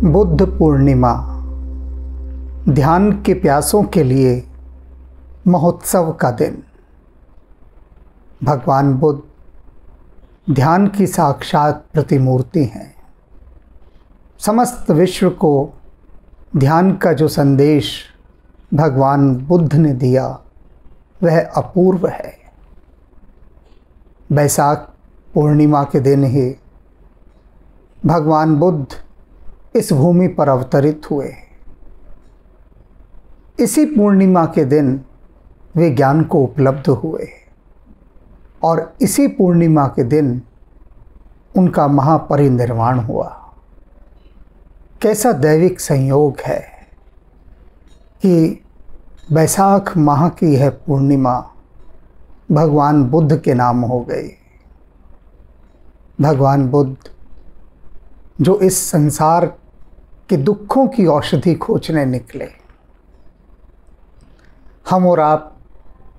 बुद्ध पूर्णिमा ध्यान के प्यासों के लिए महोत्सव का दिन। भगवान बुद्ध ध्यान की साक्षात प्रतिमूर्ति हैं। समस्त विश्व को ध्यान का जो संदेश भगवान बुद्ध ने दिया वह अपूर्व है। बैसाख पूर्णिमा के दिन ही भगवान बुद्ध इस भूमि पर अवतरित हुए। इसी पूर्णिमा के दिन वे ज्ञान को उपलब्ध हुए और इसी पूर्णिमा के दिन उनका महापरिनिर्वाण हुआ। कैसा दैविक संयोग है कि बैसाख माह की यह पूर्णिमा भगवान बुद्ध के नाम हो गई। भगवान बुद्ध जो इस संसार के दुखों की औषधि खोजने निकले। हम और आप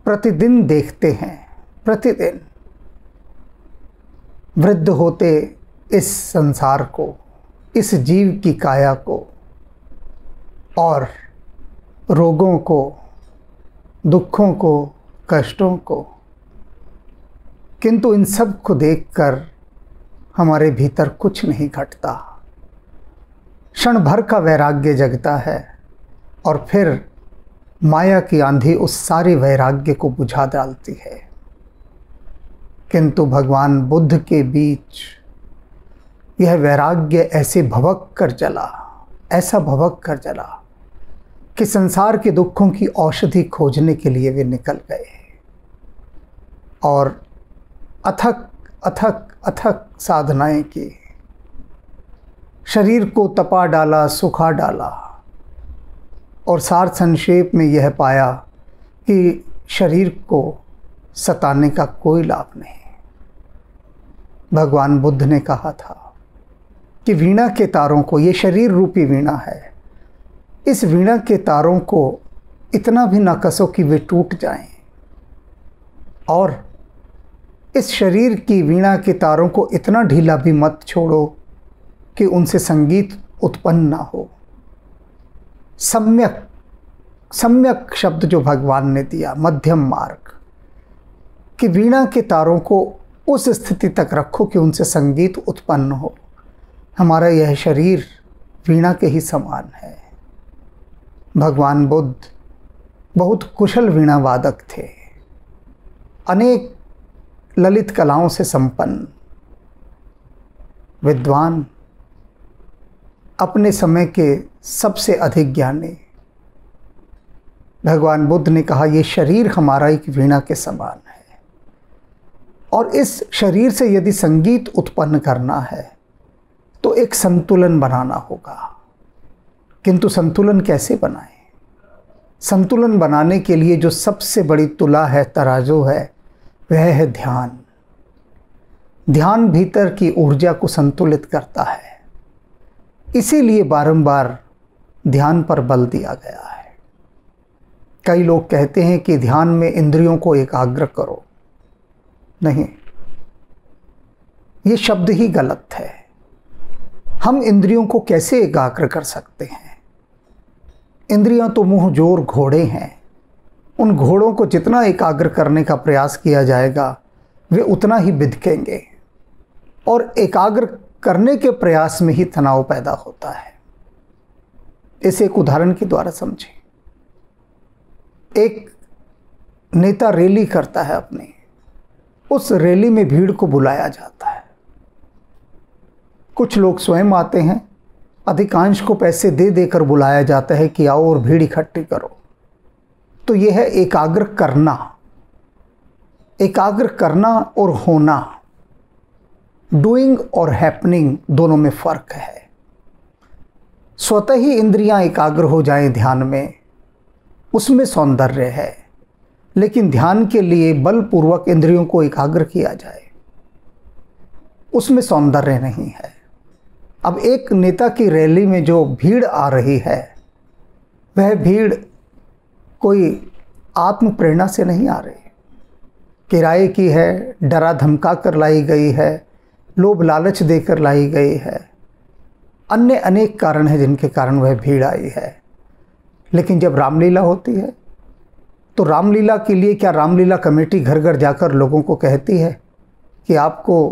प्रतिदिन देखते हैं, प्रतिदिन वृद्ध होते इस संसार को, इस जीव की काया को और रोगों को, दुखों को, कष्टों को, किंतु इन सब को देखकर हमारे भीतर कुछ नहीं घटता। क्षण भर का वैराग्य जगता है और फिर माया की आंधी उस सारे वैराग्य को बुझा डालती है। किंतु भगवान बुद्ध के बीच यह वैराग्य ऐसे भभक कर जला, ऐसा भभक कर जला कि संसार के दुखों की औषधि खोजने के लिए वे निकल गए और अथक अथक अथक साधनाएं की। शरीर को तपा डाला, सुखा डाला और सार संक्षेप में यह पाया कि शरीर को सताने का कोई लाभ नहीं। भगवान बुद्ध ने कहा था कि वीणा के तारों को, ये शरीर रूपी वीणा है, इस वीणा के तारों को इतना भी न कसो कि वे टूट जाएं और इस शरीर की वीणा के तारों को इतना ढीला भी मत छोड़ो कि उनसे संगीत उत्पन्न ना हो। सम्यक सम्यक शब्द जो भगवान ने दिया, मध्यम मार्ग, कि वीणा के तारों को उस स्थिति तक रखो कि उनसे संगीत उत्पन्न हो। हमारा यह शरीर वीणा के ही समान है। भगवान बुद्ध बहुत कुशल वीणा वादक थे, अनेक ललित कलाओं से संपन्न विद्वान, अपने समय के सबसे अधिक ज्ञानी। भगवान बुद्ध ने कहा ये शरीर हमारा एक वीणा के समान है और इस शरीर से यदि संगीत उत्पन्न करना है तो एक संतुलन बनाना होगा। किंतु संतुलन कैसे बनाएं? संतुलन बनाने के लिए जो सबसे बड़ी तुला है, तराजू है, वह है ध्यान। ध्यान भीतर की ऊर्जा को संतुलित करता है। इसीलिए बारंबार ध्यान पर बल दिया गया है। कई लोग कहते हैं कि ध्यान में इंद्रियों को एकाग्र करो। नहीं, ये शब्द ही गलत है। हम इंद्रियों को कैसे एकाग्र कर सकते हैं? इंद्रियां तो मुंह जोर घोड़े हैं। उन घोड़ों को जितना एकाग्र करने का प्रयास किया जाएगा वे उतना ही बिधकेंगे और एकाग्र करने के प्रयास में ही तनाव पैदा होता है। इसे एक उदाहरण के द्वारा समझें। एक नेता रैली करता है अपनी, उस रैली में भीड़ को बुलाया जाता है। कुछ लोग स्वयं आते हैं, अधिकांश को पैसे दे देकर बुलाया जाता है कि आओ और भीड़ इकट्ठी करो। तो यह है एकाग्र करना। एकाग्र करना और होना, डूइंग और हैपनिंग, दोनों में फर्क है। स्वतः ही इंद्रियां एकाग्र हो जाएं ध्यान में, उसमें सौंदर्य है। लेकिन ध्यान के लिए बलपूर्वक इंद्रियों को एकाग्र किया जाए, उसमें सौंदर्य नहीं है। अब एक नेता की रैली में जो भीड़ आ रही है, वह भीड़ कोई आत्म प्रेरणा से नहीं आ रही, किराए की है, डरा धमका कर लाई गई है, लोभ लालच देकर लाई गई है। अन्य अनेक कारण हैं जिनके कारण वह भीड़ आई है। लेकिन जब रामलीला होती है तो रामलीला के लिए क्या रामलीला कमेटी घर घर जाकर लोगों को कहती है कि आपको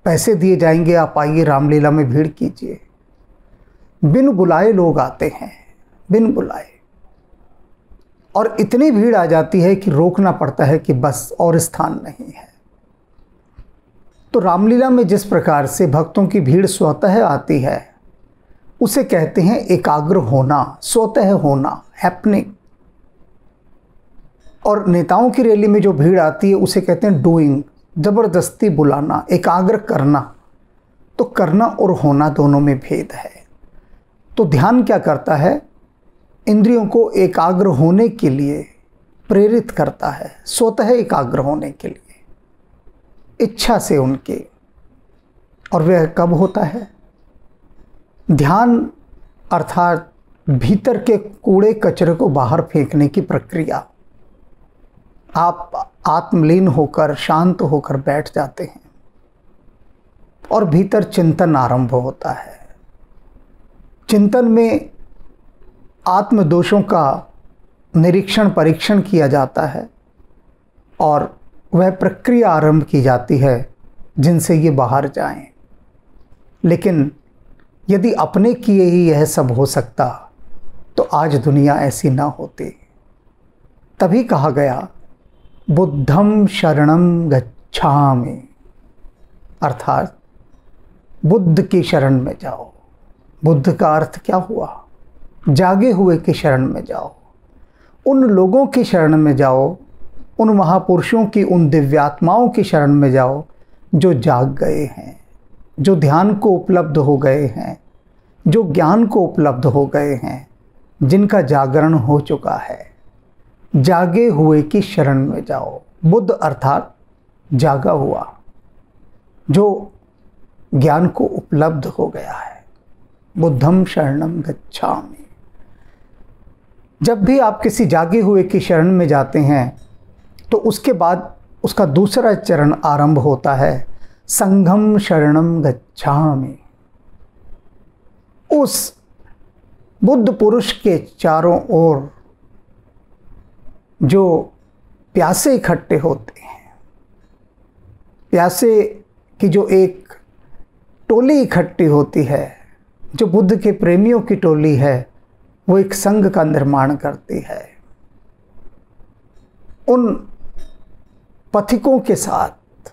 पैसे दिए जाएंगे, आप आइए रामलीला में भीड़ कीजिए? बिन बुलाए लोग आते हैं, बिन बुलाए, और इतनी भीड़ आ जाती है कि रोकना पड़ता है कि बस और स्थान नहीं है। तो रामलीला में जिस प्रकार से भक्तों की भीड़ स्वतः आती है उसे कहते हैं एकाग्र होना, स्वतः होना, हैपनिंग। और नेताओं की रैली में जो भीड़ आती है उसे कहते हैं डूइंग, जबरदस्ती बुलाना, एकाग्र करना। तो करना और होना दोनों में भेद है। तो ध्यान क्या करता है? इंद्रियों को एकाग्र होने के लिए प्रेरित करता है, स्वतः एकाग्र होने के लिए, इच्छा से उनके। और वह कब होता है? ध्यान अर्थात भीतर के कूड़े कचरे को बाहर फेंकने की प्रक्रिया। आप आत्मलीन होकर, शांत होकर बैठ जाते हैं और भीतर चिंतन आरंभ होता है। चिंतन में आत्मदोषों का निरीक्षण परीक्षण किया जाता है और वह प्रक्रिया आरंभ की जाती है जिनसे ये बाहर जाएं। लेकिन यदि अपने किए ही यह सब हो सकता तो आज दुनिया ऐसी ना होती। तभी कहा गया बुद्धं शरणं गच्छामि, अर्थात बुद्ध की शरण में जाओ। बुद्ध का अर्थ क्या हुआ? जागे हुए की शरण में जाओ, उन लोगों की शरण में जाओ, उन महापुरुषों की, उन दिव्यात्माओं की शरण में जाओ जो जाग गए हैं, जो ध्यान को उपलब्ध हो गए हैं, जो ज्ञान को उपलब्ध हो गए हैं, जिनका जागरण हो चुका है। जागे हुए की शरण में जाओ। बुद्ध अर्थात जागा हुआ, जो ज्ञान को उपलब्ध हो गया है। बुद्धं शरणं गच्छामि। जब भी आप किसी जागे हुए की शरण में जाते हैं तो उसके बाद उसका दूसरा चरण आरंभ होता है, संघं शरणं गच्छामि। उस बुद्ध पुरुष के चारों ओर जो प्यासे इकट्ठे होते हैं, प्यासे की जो एक टोली इकट्ठी होती है, जो बुद्ध के प्रेमियों की टोली है, वो एक संघ का निर्माण करती है। उन पथिकों के साथ,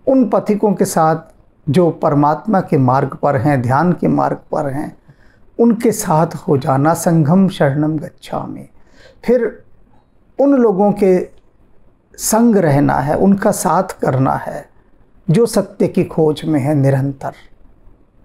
उन पथिकों के साथ जो परमात्मा के मार्ग पर हैं, ध्यान के मार्ग पर हैं, उनके साथ हो जाना, संघं शरणं गच्छामि। फिर उन लोगों के संग रहना है, उनका साथ करना है जो सत्य की खोज में है निरंतर,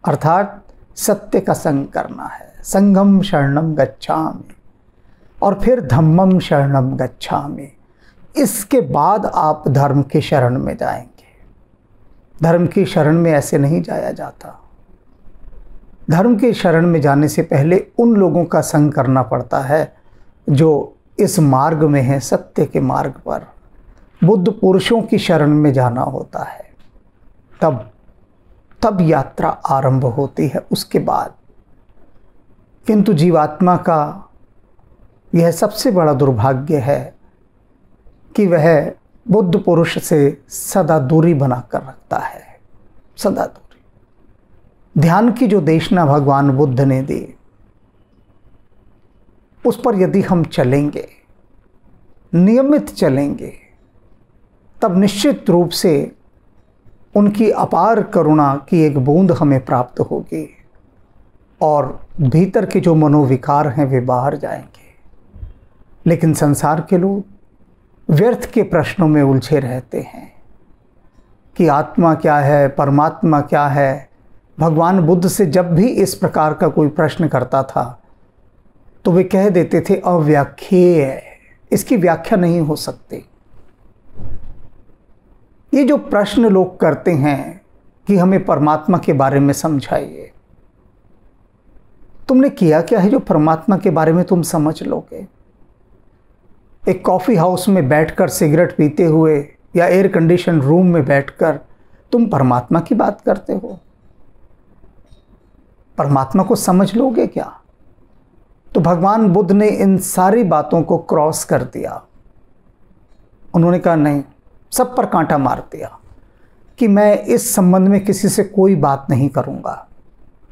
अर्थात सत्य का संग करना है। संघं शरणं गच्छामि। और फिर धम्मं शरणं गच्छामि। इसके बाद आप धर्म की शरण में जाएंगे। धर्म की शरण में ऐसे नहीं जाया जाता। धर्म की शरण में जाने से पहले उन लोगों का संग करना पड़ता है जो इस मार्ग में है, सत्य के मार्ग पर। बुद्ध पुरुषों की शरण में जाना होता है। तब यात्रा आरंभ होती है उसके बाद। किंतु जीवात्मा का यह सबसे बड़ा दुर्भाग्य है कि वह बुद्ध पुरुष से सदा दूरी बनाकर रखता है, सदा दूरी। ध्यान की जो देशना भगवान बुद्ध ने दी, उस पर यदि हम चलेंगे, नियमित चलेंगे, तब निश्चित रूप से उनकी अपार करुणा की एक बूंद हमें प्राप्त होगी और भीतर के जो मनोविकार हैं वे बाहर जाएंगे। लेकिन संसार के लोग व्यर्थ के प्रश्नों में उलझे रहते हैं कि आत्मा क्या है, परमात्मा क्या है। भगवान बुद्ध से जब भी इस प्रकार का कोई प्रश्न करता था तो वे कह देते थे अव्याख्येय है, इसकी व्याख्या नहीं हो सकती। ये जो प्रश्न लोग करते हैं कि हमें परमात्मा के बारे में समझाइए, तुमने किया क्या है जो परमात्मा के बारे में तुम समझ लोगे? एक कॉफ़ी हाउस में बैठकर सिगरेट पीते हुए या एयर कंडीशन रूम में बैठकर तुम परमात्मा की बात करते हो? परमात्मा को समझ लोगे क्या? तो भगवान बुद्ध ने इन सारी बातों को क्रॉस कर दिया। उन्होंने कहा नहीं, सब पर कांटा मार दिया कि मैं इस संबंध में किसी से कोई बात नहीं करूंगा,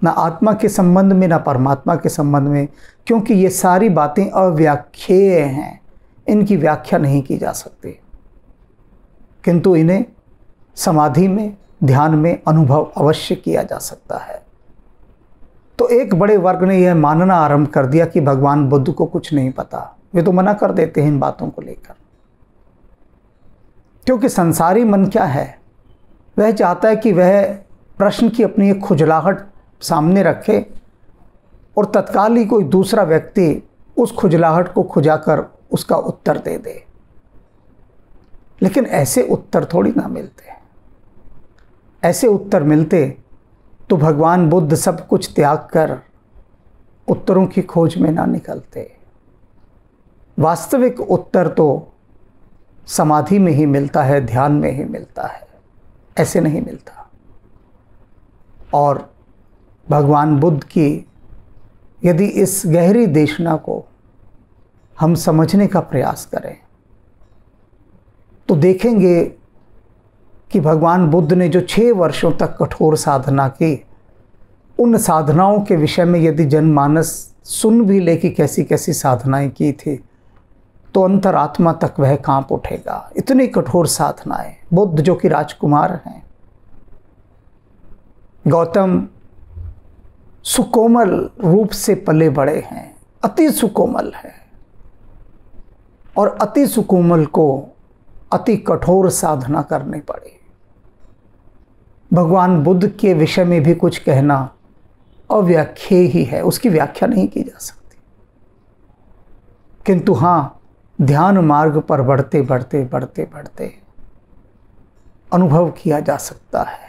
ना आत्मा के संबंध में ना परमात्मा के संबंध में, क्योंकि ये सारी बातें अव्याख्येय हैं, इनकी व्याख्या नहीं की जा सकती, किंतु इन्हें समाधि में, ध्यान में अनुभव अवश्य किया जा सकता है। तो एक बड़े वर्ग ने यह मानना आरंभ कर दिया कि भगवान बुद्ध को कुछ नहीं पता। वे तो मना कर देते हैं इन बातों को लेकर, क्योंकि संसारी मन क्या है, वह चाहता है कि वह प्रश्न की अपनी एक खुजलाहट सामने रखे और तत्काल ही कोई दूसरा व्यक्ति उस खुजलाहट को खुजाकर उसका उत्तर दे दे। लेकिन ऐसे उत्तर थोड़ी ना मिलते। ऐसे उत्तर मिलते तो भगवान बुद्ध सब कुछ त्याग कर उत्तरों की खोज में ना निकलते। वास्तविक उत्तर तो समाधि में ही मिलता है, ध्यान में ही मिलता है, ऐसे नहीं मिलता। और भगवान बुद्ध की यदि इस गहरी देशना को हम समझने का प्रयास करें तो देखेंगे कि भगवान बुद्ध ने जो 6 वर्षों तक कठोर साधना की, उन साधनाओं के विषय में यदि जनमानस सुन भी ले कि कैसी कैसी साधनाएं की थी, तो अंतरात्मा तक वह कांप उठेगा। इतनी कठोर साधनाएं। बुद्ध जो कि राजकुमार हैं, गौतम सुकोमल रूप से पले बड़े हैं, अति सुकोमल है, और अति सुकोमल को अति कठोर साधना करनी पड़ी। भगवान बुद्ध के विषय में भी कुछ कहना अव्याख्येय ही है, उसकी व्याख्या नहीं की जा सकती। किंतु हाँ, ध्यान मार्ग पर बढ़ते बढ़ते बढ़ते बढ़ते अनुभव किया जा सकता है।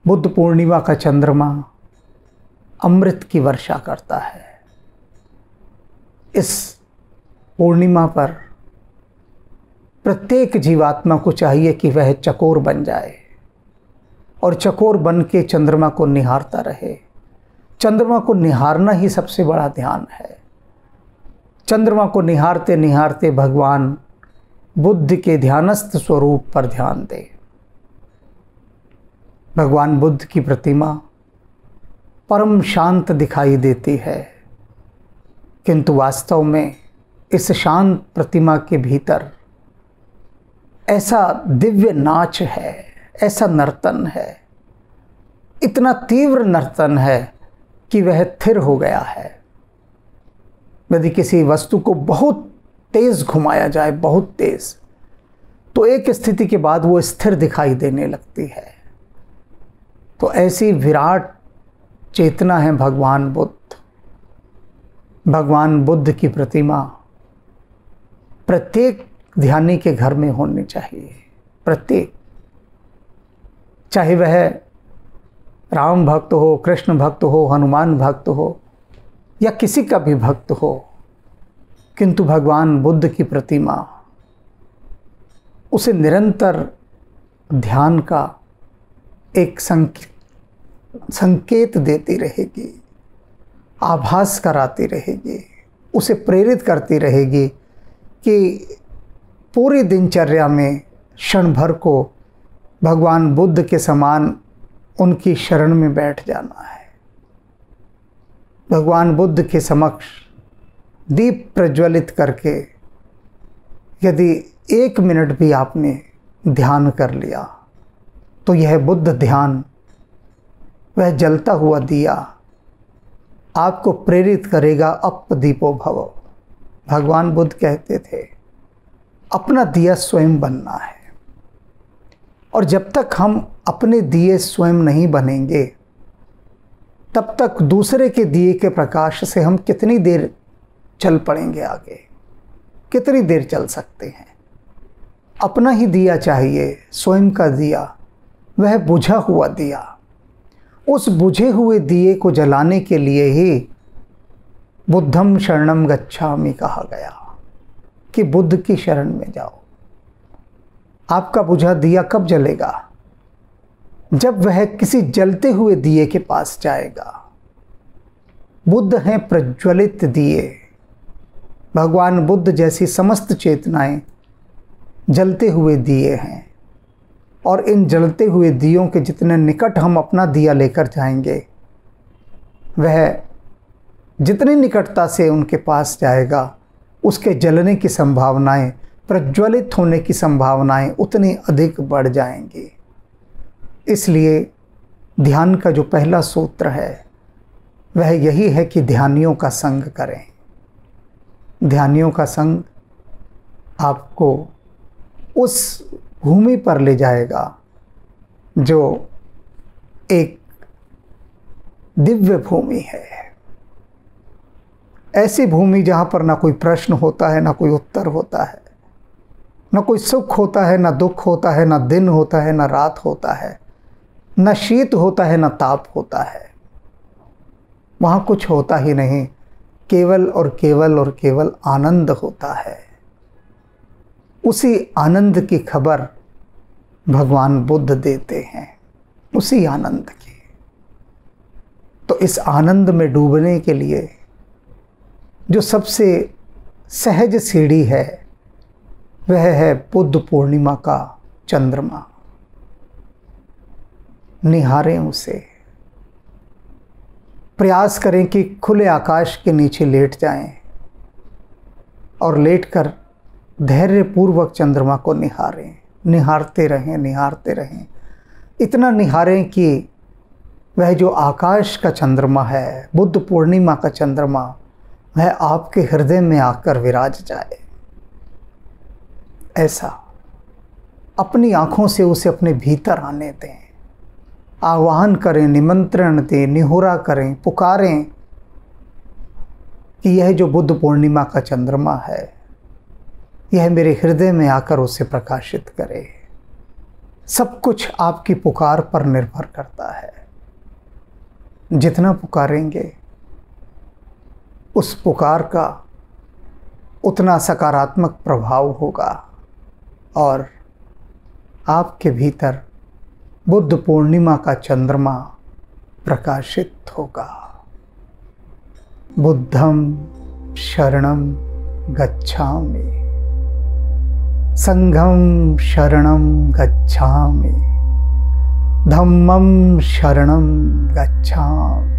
बुद्ध पूर्णिमा का चंद्रमा अमृत की वर्षा करता है। इस पूर्णिमा पर प्रत्येक जीवात्मा को चाहिए कि वह चकोर बन जाए और चकोर बन के चंद्रमा को निहारता रहे। चंद्रमा को निहारना ही सबसे बड़ा ध्यान है। चंद्रमा को निहारते निहारते भगवान बुद्ध के ध्यानस्थ स्वरूप पर ध्यान दे। भगवान बुद्ध की प्रतिमा परम शांत दिखाई देती है, किंतु वास्तव में इस शांत प्रतिमा के भीतर ऐसा दिव्य नाच है, ऐसा नर्तन है, इतना तीव्र नर्तन है कि वह स्थिर हो गया है। यदि किसी वस्तु को बहुत तेज घुमाया जाए, बहुत तेज, तो एक स्थिति के बाद वो स्थिर दिखाई देने लगती है। तो ऐसी विराट चेतना है भगवान बुद्ध। भगवान बुद्ध की प्रतिमा प्रत्येक ध्यानी के घर में होनी चाहिए। प्रत्येक, चाहे वह राम भक्त हो, कृष्ण भक्त हो, हनुमान भक्त हो या किसी का भी भक्त हो, किंतु भगवान बुद्ध की प्रतिमा उसे निरंतर ध्यान का एक संकेत देती रहेगी, आभास कराती रहेगी, उसे प्रेरित करती रहेगी कि पूरी दिनचर्या में क्षण भर को भगवान बुद्ध के समान उनकी शरण में बैठ जाना है। भगवान बुद्ध के समक्ष दीप प्रज्वलित करके यदि 1 मिनट भी आपने ध्यान कर लिया, तो यह बुद्ध ध्यान, वह जलता हुआ दिया आपको प्रेरित करेगा। अप दीपो भव। भगवान बुद्ध कहते थे अपना दिया स्वयं बनना है, और जब तक हम अपने दिए स्वयं नहीं बनेंगे, तब तक दूसरे के दिए के प्रकाश से हम कितनी देर चल पड़ेंगे आगे, कितनी देर चल सकते हैं। अपना ही दिया चाहिए, स्वयं का दिया, वह बुझा हुआ दिया। उस बुझे हुए दिए को जलाने के लिए ही बुद्धम शरणम गच्छामि कहा गया कि बुद्ध की शरण में जाओ। आपका बुझा दिया कब जलेगा? जब वह किसी जलते हुए दिए के पास जाएगा। बुद्ध हैं प्रज्वलित दिए। भगवान बुद्ध जैसी समस्त चेतनाएं जलते हुए दिए हैं, और इन जलते हुए दियों के जितने निकट हम अपना दिया लेकर जाएंगे, वह जितनी निकटता से उनके पास जाएगा, उसके जलने की संभावनाएं, प्रज्वलित होने की संभावनाएं उतनी अधिक बढ़ जाएंगी। इसलिए ध्यान का जो पहला सूत्र है वह यही है कि ध्यानियों का संग करें। ध्यानियों का संग आपको उस भूमि पर ले जाएगा जो एक दिव्य भूमि है। ऐसी भूमि जहाँ पर ना कोई प्रश्न होता है, ना कोई उत्तर होता है, ना कोई सुख होता है, ना दुख होता है, ना दिन होता है, ना रात होता है, ना शीत होता है, ना ताप होता है। वहाँ कुछ होता ही नहीं, केवल और केवल और केवल आनंद होता है। उसी आनंद की खबर भगवान बुद्ध देते हैं, उसी आनंद की। तो इस आनंद में डूबने के लिए जो सबसे सहज सीढ़ी है वह है बुद्ध पूर्णिमा का चंद्रमा। निहारें उसे, प्रयास करें कि खुले आकाश के नीचे लेट जाएं और लेटकर धैर्यपूर्वक चंद्रमा को निहारें। निहारते रहें, निहारते रहें। इतना निहारें कि वह जो आकाश का चंद्रमा है, बुद्ध पूर्णिमा का चंद्रमा, वह आपके हृदय में आकर विराज जाए। ऐसा अपनी आँखों से उसे अपने भीतर आने दें। आह्वान करें, निमंत्रण दें, निहोरा करें, पुकारें कि यह जो बुद्ध पूर्णिमा का चंद्रमा है, यह मेरे हृदय में आकर उसे प्रकाशित करे। सब कुछ आपकी पुकार पर निर्भर करता है। जितना पुकारेंगे उस पुकार का उतना सकारात्मक प्रभाव होगा और आपके भीतर बुद्ध पूर्णिमा का चंद्रमा प्रकाशित होगा। बुद्धं शरणं गच्छामि, संघं शरणं गच्छामि, धम्मं शरणं गच्छामि,